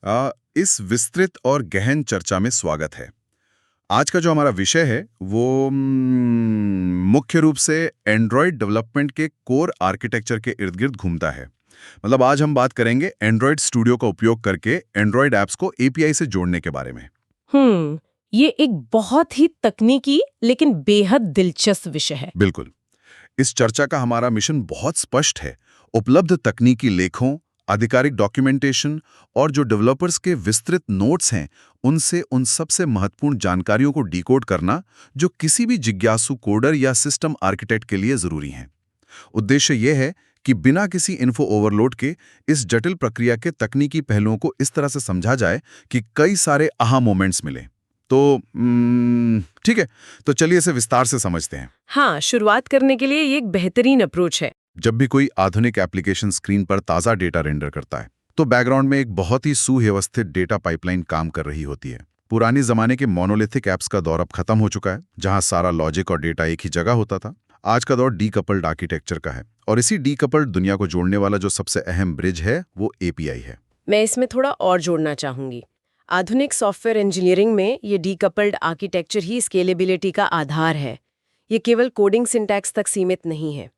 इस विस्तृत और गहन चर्चा में स्वागत है। आज का जो हमारा विषय है वो मुख्य रूप से एंड्रॉयड डेवलपमेंट के कोर आर्किटेक्चर के इर्द गिर्द घूमता है। मतलब आज हम बात करेंगे एंड्रॉयड स्टूडियो का उपयोग करके एंड्रॉयड ऐप्स को एपीआई से जोड़ने के बारे में। ये एक बहुत ही तकनीकी लेकिन बेहद दिलचस्प विषय है। बिल्कुल। इस चर्चा का हमारा मिशन बहुत स्पष्ट है। उपलब्ध तकनीकी लेखों, आधिकारिक डॉक्यूमेंटेशन और जो डेवलपर्स के विस्तृत नोट्स हैं, उनसे उन सबसे महत्वपूर्ण जानकारियों को डिकोड करना जो किसी भी जिज्ञासु कोडर या सिस्टम आर्किटेक्ट के लिए जरूरी हैं। उद्देश्य यह है कि बिना किसी इन्फो ओवरलोड के इस जटिल प्रक्रिया के तकनीकी पहलुओं को इस तरह से समझा जाए कि कई सारे आहा मोमेंट्स मिले। तो ठीक है, तो चलिए इसे विस्तार से समझते हैं। हाँ, शुरुआत करने के लिए ये एक बेहतरीन अप्रोच है। जब भी कोई आधुनिक एप्लीकेशन स्क्रीन पर ताज़ा डेटा रेंडर करता है, तो बैकग्राउंड में एक बहुत ही सुव्यवस्थित डेटा पाइपलाइन काम कर रही होती है। पुरानी जमाने के मोनोलिथिक ऐप्स का दौर अब खत्म हो चुका है, जहां सारा लॉजिक और डेटा एक ही जगह होता था। आज का दौर डीकपल्ड आर्किटेक्चर का है, और इसी डीकपल्ड दुनिया को जोड़ने वाला जो सबसे अहम ब्रिज है वो एपीआई है। मैं इसमें थोड़ा और जोड़ना चाहूंगी। आधुनिक सॉफ्टवेयर इंजीनियरिंग में ये डीकपल्ड आर्किटेक्चर ही स्केलेबिलिटी का आधार है। ये केवल कोडिंग सिंटैक्स तक सीमित नहीं है।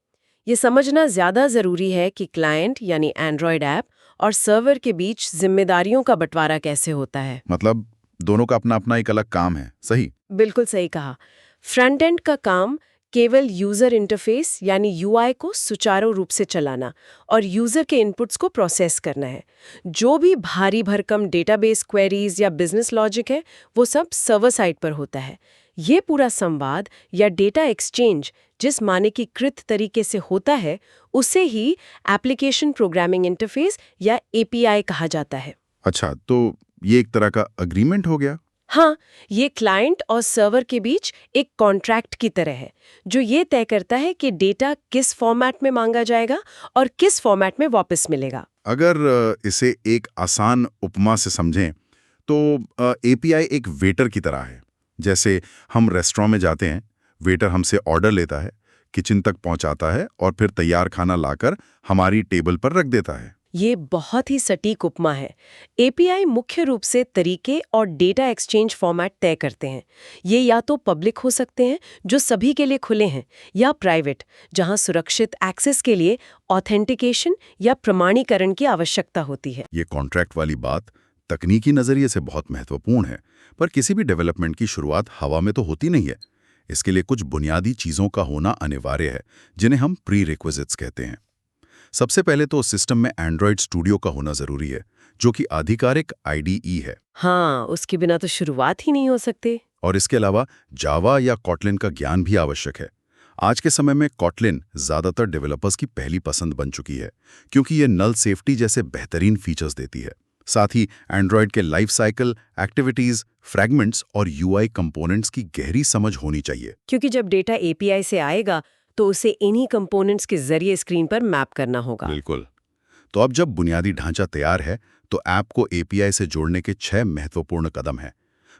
ये समझना ज्यादा जरूरी है कि क्लाइंट यानी एंड्रॉयड ऐप और सर्वर के बीच जिम्मेदारियों का बंटवारा कैसे होता है। मतलब दोनों का अपना अपना एक अलग काम है। सही? बिल्कुल सही कहा। फ्रंट एंड का काम केवल यूजर इंटरफेस यानी यूआई को सुचारू रूप से चलाना और यूजर के इनपुट्स को प्रोसेस करना है। जो भी भारी भरकम डेटाबेस क्वेरीज या बिजनेस लॉजिक है, वो सब सर्वर साइड पर होता है। ये पूरा संवाद या डेटा एक्सचेंज जिस मानकीकृत तरीके से होता है, उसे ही एप्लीकेशन प्रोग्रामिंग इंटरफेस या एपीआई कहा जाता है। अच्छा, तो ये एक तरह का अग्रीमेंट हो गया। हाँ, ये क्लाइंट और सर्वर के बीच एक कॉन्ट्रैक्ट की तरह है, जो ये तय करता है कि डेटा किस फॉर्मेट में मांगा जाएगा और किस फॉर्मेट में वापस मिलेगा। अगर इसे एक आसान उपमा से समझें, तो एपीआई एक वेटर की तरह है। जैसे हम रेस्टोरेंट में जाते हैं, वेटर हमसे ऑर्डर लेता है, किचन तक पहुंचाता है और फिर तैयार खाना लाकर हमारी टेबल पर रख देता है। ये बहुत ही सटीक उपमा है। एपीआई मुख्य रूप से तरीके और डेटा एक्सचेंज फॉर्मेट तय करते हैं। ये या तो पब्लिक हो सकते हैं, जो सभी के लिए खुले हैं, या प्राइवेट, जहां सुरक्षित एक्सेस के लिए ऑथेंटिकेशन या प्रमाणीकरण की आवश्यकता होती है। ये कॉन्ट्रैक्ट वाली बात तकनीकी नजरिए से बहुत महत्वपूर्ण है, पर किसी भी डेवलपमेंट की शुरुआत हवा में तो होती नहीं है। इसके लिए कुछ बुनियादी चीजों का होना अनिवार्य है, जिन्हें हम प्री रिक्विजिट्स कहते हैं। सबसे पहले तो सिस्टम में एंड्रॉयड स्टूडियो का होना जरूरी है, जो कि आधिकारिक आईडीई है। हाँ, उसके बिना तो शुरुआत ही नहीं हो सकते। और इसके अलावा जावा या कॉटलिन का ज्ञान भी आवश्यक है। आज के समय में कॉटलिन ज्यादातर डेवलपर्स की पहली पसंद बन चुकी है, क्योंकि ये नल सेफ्टी जैसे बेहतरीन फीचर्स देती है। साथ ही एंड्रॉयड के लाइफ साइकिल, एक्टिविटीज, फ्रैगमेंट्स और यूआई कंपोनेंट्स की गहरी समझ होनी चाहिए। क्योंकि जब डेटा एपीआई से आएगा, तो उसे इन्हीं कंपोनेंट्स के जरिए स्क्रीन पर मैप करना होगा। बिल्कुल। तो अब जब बुनियादी ढांचा तैयार है, तो ऐप को एपीआई से जोड़ने के 6 महत्वपूर्ण कदम हैं।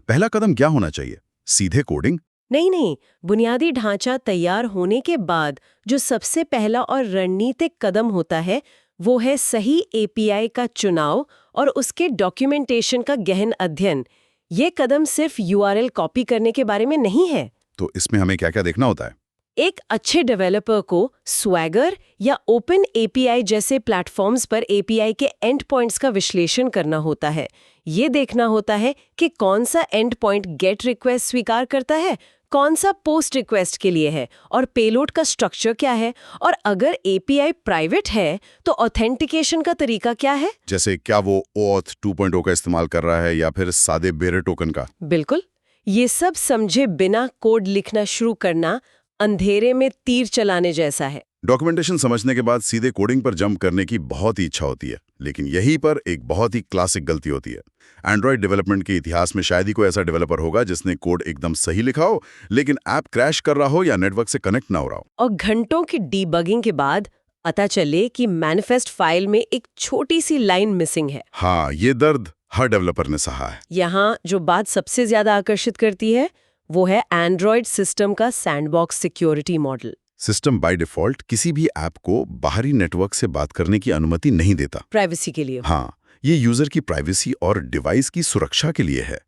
पहला कदम क्या होना चाहिए? सीधे कोडिंग? नहीं, बुनियादी ढांचा तैयार होने के बाद जो सबसे पहला और रणनीतिक कदम होता है, वो है सही एपीआई का चुनाव और उसके डॉक्यूमेंटेशन का गहन अध्ययन। ये कदम सिर्फ यूआरएल कॉपी करने के बारे में नहीं है। तो इसमें हमें क्या क्या देखना होता है? एक अच्छे डेवलपर को स्वैगर या ओपन एपीआई जैसे प्लेटफॉर्म्स पर एपीआई के एंड पॉइंट्स का विश्लेषण करना होता है। ये देखना होता है कि कौन सा एंड पॉइंट गेट रिक्वेस्ट स्वीकार करता है, कौन सा पोस्ट रिक्वेस्ट के लिए है, और पेलोड का स्ट्रक्चर क्या है, और अगर एपीआई प्राइवेट है तो ऑथेंटिकेशन का तरीका क्या है। जैसे क्या वो OAuth 2.0 का इस्तेमाल कर रहा है या फिर सादे बेरर टोकन का? बिल्कुल। ये सब समझे बिना कोड लिखना शुरू करना अंधेरे में तीर चलाने जैसा है। डॉक्यूमेंटेशन समझने के बाद सीधे कोडिंग पर जंप करने की बहुत ही इच्छा होती है, लेकिन यहीं पर एक बहुत ही क्लासिक गलती होती है। एंड्रॉयड डेवलपमेंट के इतिहास में शायद ही कोई ऐसा डेवलपर होगा जिसने कोड एकदम सही लिखा हो, लेकिन ऐप क्रैश कर रहा हो या नेटवर्क से कनेक्ट ना हो रहा हो। और घंटों की डीबगिंग के बाद पता चले कि मैनिफेस्ट फाइल में एक छोटी सी लाइन मिसिंग है। हाँ, ये दर्द हर डेवलपर ने सहा है। यहाँ जो बात सबसे ज्यादा आकर्षित करती है, वो है एंड्रॉयड सिस्टम का sandbox security model. System by default किसी भी ऐप को बाहरी नेटवर्क से बात करने की अनुमति नहीं देता। प्राइवेसी के लिए। हाँ, ये यूजर की प्राइवेसी और डिवाइस की सुरक्षा के लिए है।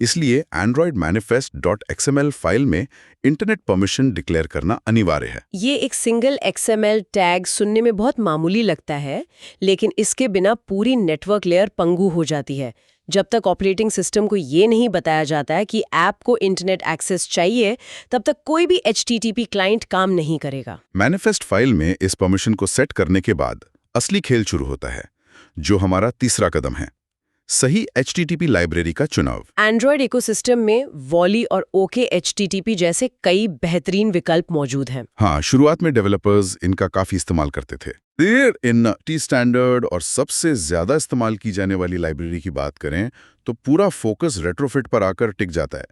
इसलिए एंड्रॉयड manifest.xml फाइल में इंटरनेट परमिशन डिक्लेयर करना अनिवार्य है। ये एक सिंगल XML टैग सुनने में बहुत मामूली लगता है, लेकिन इसके बिना पूरी नेटवर्क लेयर पंगु हो जाती है। जब तक ऑपरेटिंग सिस्टम को ये नहीं बताया जाता है कि ऐप को इंटरनेट एक्सेस चाहिए, तब तक कोई भी HTTP क्लाइंट काम नहीं करेगा। मैनिफेस्ट फाइल में इस परमिशन को सेट करने के बाद असली खेल शुरू होता है, जो हमारा तीसरा कदम है, सही HTTP लाइब्रेरी का चुनाव। एंड्रॉयड इकोसिस्टम में वॉली और ओके HTTP जैसे कई बेहतरीन विकल्प मौजूद हैं। हाँ, शुरुआत में डेवलपर्स इनका काफी इस्तेमाल करते थे। फिर इन टी स्टैंडर्ड और सबसे ज्यादा इस्तेमाल की जाने वाली लाइब्रेरी की बात करें तो पूरा फोकस रेट्रोफिट पर आकर टिक जाता है।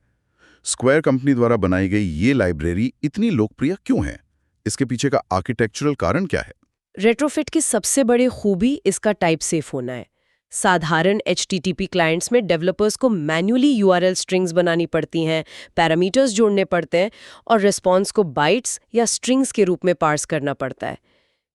स्क्वायर कंपनी द्वारा बनाई गई ये लाइब्रेरी इतनी लोकप्रिय क्यों है? इसके पीछे का आर्किटेक्चरल कारण क्या है? रेट्रोफिट की सबसे बड़ी खूबी इसका टाइप सेफ होना है। साधारण HTTP क्लाइंट्स में डेवलपर्स को मैन्युअली URL स्ट्रिंग्स बनानी पड़ती हैं, पैरामीटर्स जोड़ने पड़ते हैं और रिस्पॉन्स को बाइट्स या स्ट्रिंग्स के रूप में पार्स करना पड़ता है।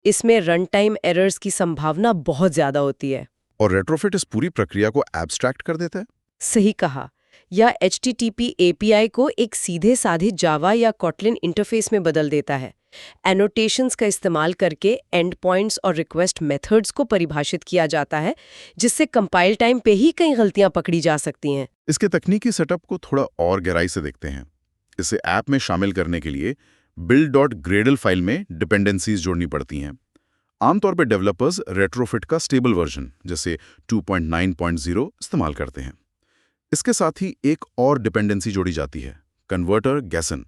इसमें रन टाइम एरर्स की संभावना बहुत ज्यादा होती है। और रेट्रोफिट इस पूरी प्रक्रिया को एब्स्ट्रैक्ट कर देता है। सही कहा, या HTTP API को एक सीधे साधे जावा या कॉटलिन इंटरफेस में बदल देता है। एनोटेशंस का इस्तेमाल करके एंड पॉइंट्स और रिक्वेस्ट मेथड्स को परिभाषित किया जाता है, जिससे कंपाइल टाइम पे ही कई गलतियां पकड़ी जा सकती हैं। इसके तकनीकी सेटअप को थोड़ा और गहराई से देखते हैं। इसे ऐप में शामिल करने के लिए build.gradle फाइल में डिपेंडेंसीज जोड़नी पड़ती हैं। आमतौर पर डेवलपर्स रेट्रोफिट का स्टेबल वर्जन जैसे 2.9.0 इस्तेमाल करते हैं। इसके साथ ही एक और डिपेंडेंसी जोड़ी जाती है, कन्वर्टर गैसन।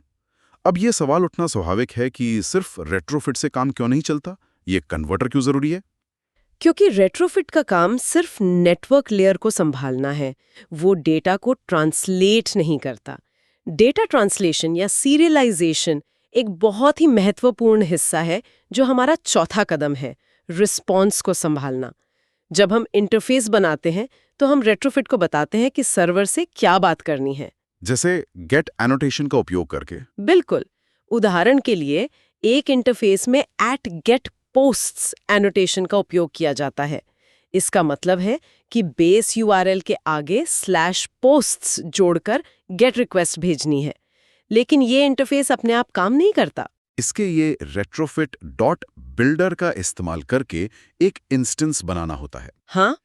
अब ये सवाल उठना स्वाभाविक है कि सिर्फ रेट्रोफिट से काम क्यों नहीं चलता, ये कन्वर्टर क्यों जरूरी है? क्योंकि रेट्रोफिट का काम सिर्फ नेटवर्क लेयर को संभालना है, वो डेटा को ट्रांसलेट नहीं करता। डेटा ट्रांसलेशन या सीरियलाइजेशन एक बहुत ही महत्वपूर्ण हिस्सा है, जो हमारा चौथा कदम है, रिस्पॉन्स को संभालना। जब हम इंटरफेस बनाते हैं तो हम रेट्रोफिट को बताते हैं कि सर्वर से क्या बात करनी है, जैसे गेट एनोटेशन का उपयोग करके। बिल्कुल। उदाहरण के लिए एक इंटरफेस में @getPosts एनोटेशन का उपयोग किया जाता है। इसका मतलब है कि बेस URL के आगे /posts जोड़कर गेट रिक्वेस्ट भेजनी है, लेकिन ये इंटरफेस अपने आप काम नहीं करता। इसके ये रेट्रोफिट डॉट बिल्डर का इस्तेमाल करके एक इंस्टेंस बनाना होता है। हाँ,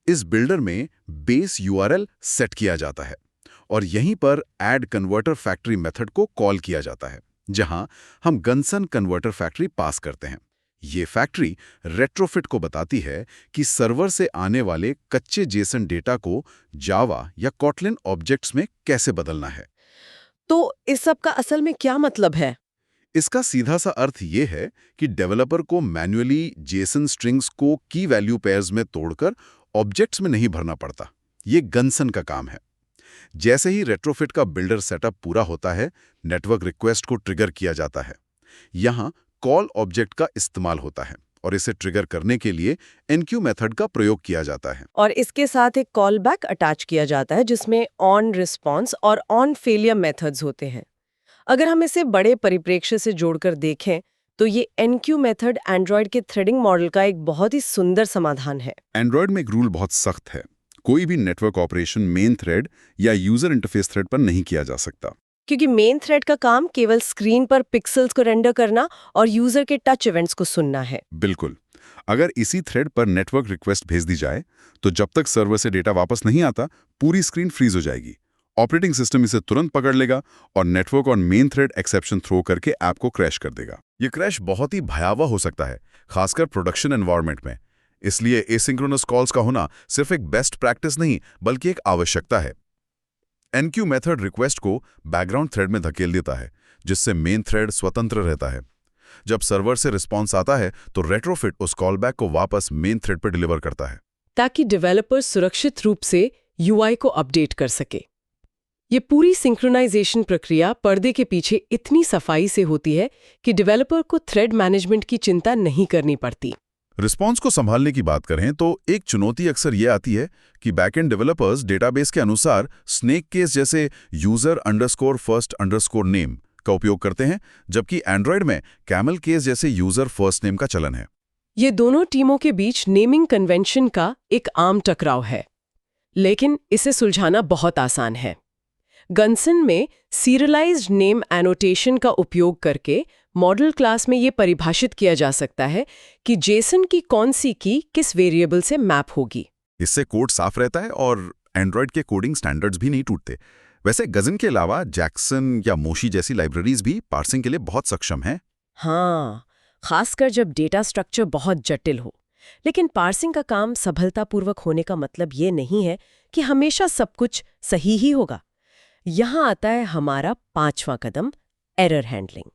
इस बिल्डर में बेस URL सेट किया जाता है और यहीं पर ऐड कन्वर्टर फैक्ट्री मेथड को कॉल किया जाता है, जहां हम गनसन कन्वर्टर फैक्ट्री पास करते हैं। ये फैक्ट्री रेट्रोफिट को बताती है कि सर्वर से आने वाले कच्चे जेसन डेटा को जावा या कॉटलिन ऑब्जेक्ट्स में कैसे बदलना है। तो इस सब का असल में क्या मतलब है? इसका सीधा सा अर्थ ये है कि डेवलपर को मैन्युअली जेसन स्ट्रिंग्स को की वैल्यू पेयर्स में तोड़कर ऑब्जेक्ट्स में नहीं भरना पड़ता। ये गनसन का काम है। जैसे ही रेट्रोफिट का बिल्डर सेटअप पूरा होता है, नेटवर्क रिक्वेस्ट को ट्रिगर किया जाता है। यहाँ कॉल ऑब्जेक्ट का इस्तेमाल होता है और इसे ट्रिगर करने के लिए एनक्यू मेथड का प्रयोग किया जाता है। और इसके साथ एक कॉल बैक अटैच किया जाता है, जिसमें ऑन रिस्पॉन्स और ऑन फेलियर मेथड्स होते हैं। अगर हम इसे बड़े परिप्रेक्ष्य से जोड़कर देखें तो ये एनक्यू मेथड एंड्रॉयड के थ्रेडिंग मॉडल का एक बहुत ही सुंदर समाधान है। एंड्रॉयड में एक रूल बहुत सख्त है, कोई भी नेटवर्क ऑपरेशन मेन थ्रेड या यूजर इंटरफेस थ्रेड पर नहीं किया जा सकता। क्योंकि मेन थ्रेड का काम केवल स्क्रीन पर पिक्सेल्स को रेंडर करना और यूजर के टच इवेंट्स को सुनना है। बिल्कुल। अगर इसी थ्रेड पर नेटवर्क रिक्वेस्ट भेज दी जाए तो जब तक सर्वर से डेटा वापस नहीं आता, पूरी स्क्रीन फ्रीज हो जाएगी। ऑपरेटिंग सिस्टम इसे तुरंत पकड़ लेगा और नेटवर्क और मेन थ्रेड एक्सेप्शन थ्रो करके ऐप को क्रैश कर देगा। ये क्रैश बहुत ही भयावह हो सकता है, खासकर प्रोडक्शन एनवायरनमेंट में। इसलिए एसिंक्रोनस कॉल्स का होना सिर्फ एक बेस्ट प्रैक्टिस नहीं, बल्कि एक आवश्यकता है। एनक्यू मेथड रिक्वेस्ट को बैकग्राउंड थ्रेड में धकेल देता है, जिससे मेन थ्रेड स्वतंत्र रहता है। जब सर्वर से रिस्पॉन्स आता है तो रेट्रोफिट उस कॉलबैक को वापस मेन थ्रेड पर डिलीवर करता है, ताकि डेवलपर सुरक्षित रूप से UI को अपडेट कर सके। ये पूरी सिंक्रोनाइजेशन प्रक्रिया पर्दे के पीछे इतनी सफाई से होती है कि डेवलपर को थ्रेड मैनेजमेंट की चिंता नहीं करनी पड़ती। रिस्पॉन्स को संभालने की बात करें तो एक चुनौती अक्सर ये आती है कि बैकएंड डेवलपर्स डेटाबेस के अनुसार स्नेक केस जैसे user_first_name का उपयोग करते हैं, जबकि एंड्रॉयड में कैमल केस जैसे यूजर फर्स्ट नेम का चलन है। ये दोनों टीमों के बीच नेमिंग कन्वेंशन का एक आम टकराव है, लेकिन इसे सुलझाना बहुत आसान है। गन्सन में सीरियलाइज्ड नेम एनोटेशन का उपयोग करके मॉडल क्लास में ये परिभाषित किया जा सकता है कि जेसन की कौन सी की किस वेरिएबल से मैप होगी। इससे कोड साफ रहता है और एंड्रॉयड के कोडिंग स्टैंडर्ड्स भी नहीं टूटते। वैसे गजन के अलावा जैक्सन या मोशी जैसी लाइब्रेरीज भी पार्सिंग के लिए बहुत सक्षम हैं। हाँ, खासकर जब डेटा स्ट्रक्चर बहुत जटिल हो। लेकिन पार्सिंग का काम सफलतापूर्वक होने का मतलब ये नहीं है कि हमेशा सब कुछ सही ही होगा। यहाँ आता है हमारा 5वां कदम, एरर हैंडलिंग।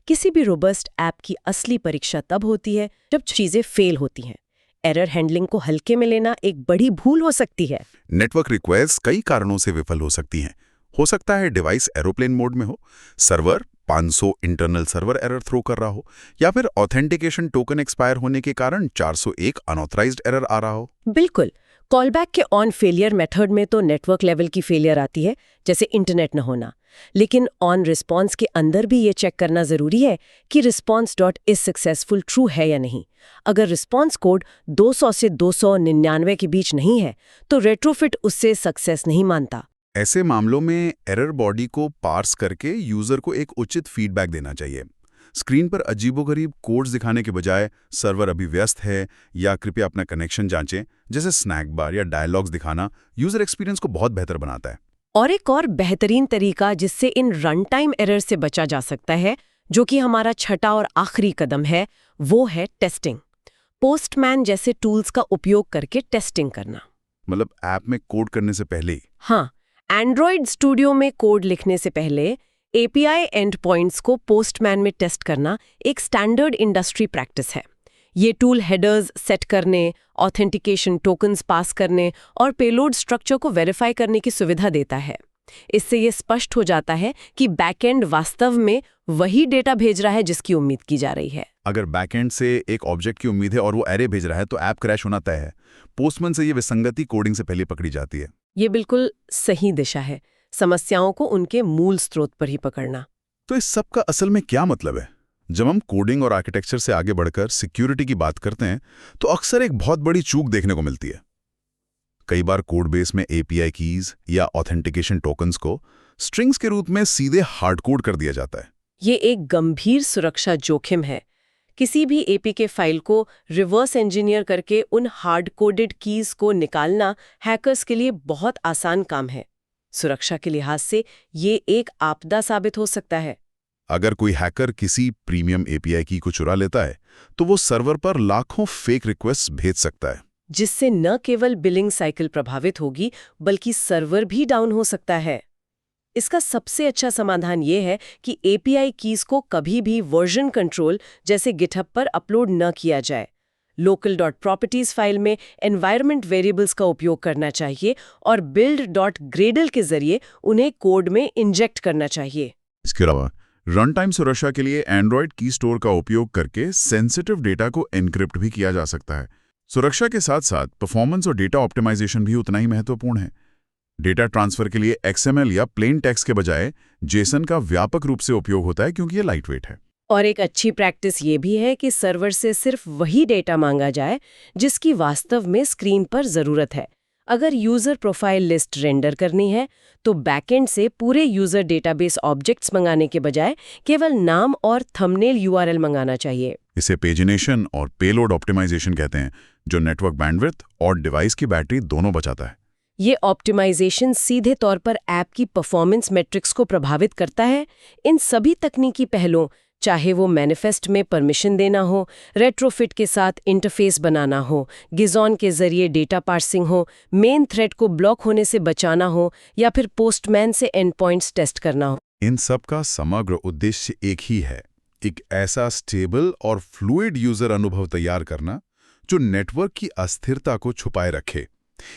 किसी भी रोबस्ट ऐप की असली परीक्षा तब होती है जब चीजें फेल होती हैं। एरर हैंडलिंग को हल्के में लेना एक बड़ी भूल हो सकती है। नेटवर्क रिक्वेस्ट कई कारणों से विफल हो सकती हैं। हो सकता है डिवाइस एरोप्लेन मोड में हो, server 500 internal server error throw कर रहा हो, या फिर ऑथेंटिकेशन टोकन एक्सपायर होने के कारण 401 अनऑथराइज्ड एरर आ रहा हो। बिल्कुल। कॉलबैक के ऑन फेलियर मेथड में तो नेटवर्क लेवल की फेलियर आती है, जैसे इंटरनेट न होना। लेकिन ऑन रिस्पॉन्स के अंदर भी ये चेक करना जरूरी है कि response dot is successful true है या नहीं। अगर रिस्पॉन्स कोड 200 से 299 के बीच नहीं है, तो रेट्रोफिट उससे सक्सेस नहीं मानता। ऐसे मामलों में एरर बॉडी को पार्स करके यूजर को एक उचित फीडबैक देना चाहिए। स्क्रीन पर अजीबोगरीब कोड्स दिखाने के बजाय सर्वर अभी व्यस्त है या कृपया अपना कनेक्शन जांचें जैसे स्नैक बार या डायलॉग्स दिखाना यूजर एक्सपीरियंस को बहुत बेहतर बनाता है। और एक और बेहतरीन तरीका जिससे इन रन टाइम एरर से बचा जा सकता है, जो कि हमारा छठा और आखिरी कदम है, वो है टेस्टिंग। पोस्टमैन जैसे टूल्स का उपयोग करके टेस्टिंग करना। मतलब ऐप में कोड करने से पहले? हाँ, एंड्रॉयड स्टूडियो में कोड लिखने से पहले एपीआई एंड पॉइंट्स को पोस्टमैन में टेस्ट करना एक स्टैंडर्ड इंडस्ट्री प्रैक्टिस है। ये टूल हेडर्स सेट करने, ऑथेंटिकेशन टोकन्स पास करने और पेलोड स्ट्रक्चर को वेरीफाई करने की सुविधा देता है। इससे ये स्पष्ट हो जाता है कि बैकएंड वास्तव में वही डेटा भेज रहा है जिसकी उम्मीद की जा रही है। अगर बैकएंड से एक ऑब्जेक्ट की उम्मीद है और वो एरे भेज रहा है तो ऐप क्रैश होना तय है। पोस्टमैन से ये विसंगति कोडिंग से पहले पकड़ी जाती है। ये बिल्कुल सही दिशा है, समस्याओं को उनके मूल स्रोत पर ही पकड़ना। तो इस सब का असल में क्या मतलब है? जब हम कोडिंग और आर्किटेक्चर से आगे बढ़कर सिक्योरिटी की बात करते हैं तो अक्सर एक बहुत बड़ी चूक देखने को मिलती है। कई बार कोड बेस में एपीआई कीज या ऑथेंटिकेशन टोकन्स को स्ट्रिंग्स के रूप में सीधे हार्ड कोड कर दिया जाता है। ये एक गंभीर सुरक्षा जोखिम है। किसी भी एपीके फाइल को रिवर्स इंजीनियर करके उन हार्ड कोडेड कीज को निकालना हैकर्स के लिए बहुत आसान काम है। सुरक्षा के लिहाज से ये एक आपदा साबित हो सकता है। अगर कोई हैकर किसी प्रीमियम एपीआई की को चुरा लेता है तो वो सर्वर पर लाखों फेक रिक्वेस्ट भेज सकता है, जिससे न केवल बिलिंग साइकिल प्रभावित होगी बल्कि सर्वर भी डाउन हो सकता है। इसका सबसे अच्छा समाधान ये है कि एपीआई कीज को कभी भी वर्जन कंट्रोल जैसे गिटहब पर अपलोड न किया जाए। local.properties फाइल में एनवायरनमेंट वेरिएबल्स का उपयोग करना चाहिए और build.gradle के जरिए उन्हें कोड में इंजेक्ट करना चाहिए। इसके अलावा रन टाइम सुरक्षा के लिए एंड्रॉयड की स्टोर का उपयोग करके सेंसिटिव डेटा को एन्क्रिप्ट भी किया जा सकता है। सुरक्षा के साथ साथ परफॉर्मेंस और डेटा ऑप्टिमाइजेशन भी उतना ही महत्वपूर्ण है। डेटा ट्रांसफर के लिए XML या प्लेन टेक्स्ट के बजाय जेसन का व्यापक रूप से उपयोग होता है क्योंकि ये लाइटवेट है। और एक अच्छी प्रैक्टिस ये भी है कि सर्वर से सिर्फ वही डेटा मांगा जाए जिसकी वास्तव में स्क्रीन पर जरूरत है। अगर यूजर प्रोफाइल लिस्ट रेंडर करनी है तो बैकएंड से पूरे यूजर डेटाबेस ऑब्जेक्ट्स मंगाने के बजाय केवल नाम और थंबनेल URL मंगाना चाहिए। इसे पेजिनेशन और पेलोड ऑप्टिमाइजेशन कहते हैं, जो नेटवर्क बैंडविड्थ और डिवाइस की बैटरी दोनों बचाता है। ये ऑप्टिमाइजेशन सीधे तौर पर ऐप की परफॉर्मेंस मैट्रिक्स को प्रभावित करता है। इन सभी तकनीकी पहलों, चाहे वो मैनिफेस्ट में परमिशन देना हो, रेट्रोफिट के साथ इंटरफेस बनाना हो, गिजॉन के जरिए डेटा पार्सिंग हो, मेन थ्रेड को ब्लॉक होने से बचाना हो या फिर पोस्टमैन से एंड पॉइंट्स टेस्ट करना हो, इन सब का समग्र उद्देश्य एक ही है, एक ऐसा स्टेबल और फ्लूइड यूजर अनुभव तैयार करना जो नेटवर्क की अस्थिरता को छुपाए रखे।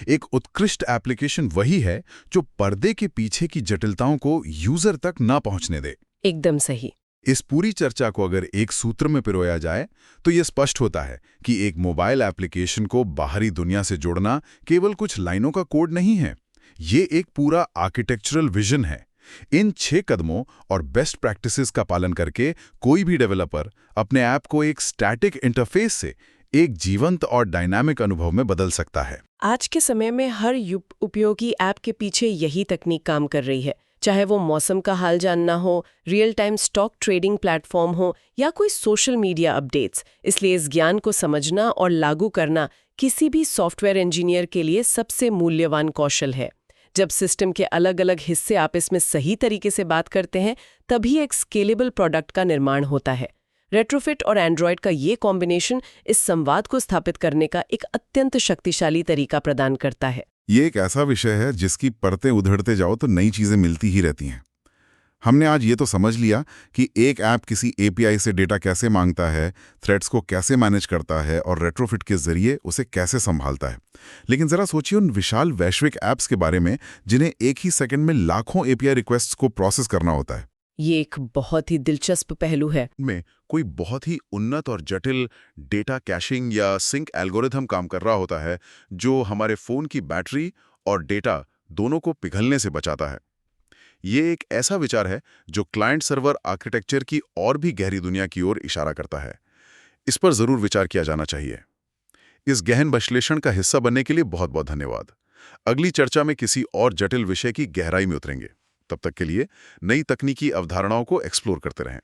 एक उत्कृष्ट एप्लीकेशन वही है जो पर्दे के पीछे की जटिलताओं को यूजर तक ना पहुंचने दे। एकदम सही। इस पूरी चर्चा को अगर एक सूत्र में पिरोया जाए तो यह स्पष्ट होता है कि एक मोबाइल एप्लीकेशन को बाहरी दुनिया से जोड़ना केवल कुछ लाइनों का कोड नहीं है, ये एक पूरा आर्किटेक्चरल विजन है। इन 6 कदमों और बेस्ट प्रैक्टिसेस का पालन करके कोई भी डेवलपर अपने ऐप को एक स्टैटिक इंटरफेस से एक जीवंत और डायनामिक अनुभव में बदल सकता है। आज के समय में हर उपयोगी ऐप के पीछे यही तकनीक काम कर रही है, चाहे वो मौसम का हाल जानना हो, real time stock trading platform हो या कोई सोशल मीडिया अपडेट्स। इसलिए इस ज्ञान को समझना और लागू करना किसी भी सॉफ्टवेयर इंजीनियर के लिए सबसे मूल्यवान कौशल है। जब सिस्टम के अलग अलग हिस्से आपस में सही तरीके से बात करते हैं, तभी एक स्केलेबल प्रोडक्ट का निर्माण होता है। रेट्रोफिट और एंड्रॉयड का ये कॉम्बिनेशन इस संवाद को स्थापित करने का एक अत्यंत शक्तिशाली तरीका प्रदान करता है। ये एक ऐसा विषय है जिसकी परतें उधड़ते जाओ तो नई चीजें मिलती ही रहती हैं। हमने आज ये तो समझ लिया कि एक ऐप किसी एपीआई से डेटा कैसे मांगता है, थ्रेड्स को कैसे मैनेज करता है और रेट्रोफिट के जरिए उसे कैसे संभालता है। लेकिन जरा सोचिए उन विशाल वैश्विक ऐप्स के बारे में जिन्हें एक ही सेकंड में लाखों एपीआई रिक्वेस्ट्स को प्रोसेस करना होता है। ये एक बहुत ही दिलचस्प पहलू है। में कोई बहुत ही उन्नत और जटिल डेटा कैशिंग या सिंक एल्गोरिथम काम कर रहा होता है जो हमारे फोन की बैटरी और डेटा दोनों को पिघलने से बचाता है। ये एक ऐसा विचार है जो क्लाइंट सर्वर आर्किटेक्चर की और भी गहरी दुनिया की ओर इशारा करता है। इस पर जरूर विचार किया जाना चाहिए। इस गहन विश्लेषण का हिस्सा बनने के लिए बहुत बहुत धन्यवाद। अगली चर्चा में किसी और जटिल विषय की गहराई में उतरेंगे। तब तक के लिए नई तकनीकी अवधारणाओं को एक्सप्लोर करते रहें।